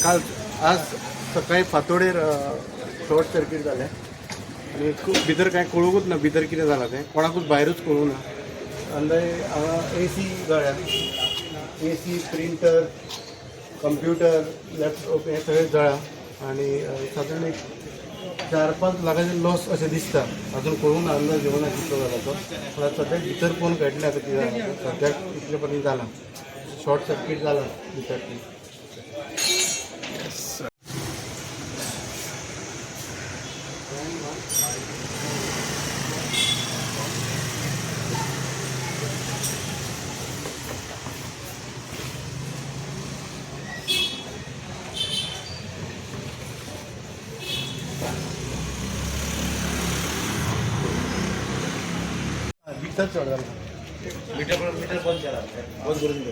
काल आज सकाळी फातोडेर शॉर्ट सर्किट जालें आनी खूब भितर कांय कळुकूच ना भितर कितें जालां तें कोणाकूच भायरूच कळूं ना. अंदाजे हांगा AC जळ्या, AC printer computer laptop हे सगळें जळ्ळा आनी सादारण एक 4-5 लाखाचें लॉस अशें दिसता. अजून कळूंक ना अंदाज येवना कितलो जाला तो. पूण आतां सद्याक भितर पळोवन कळटलें आतां कितें जालां तें. सद्याक इतले पर्यंत जालां शॉर्ट सर्किट जालां भितर. मीटर चढ झाला मीटर बंद केला बंद करून दे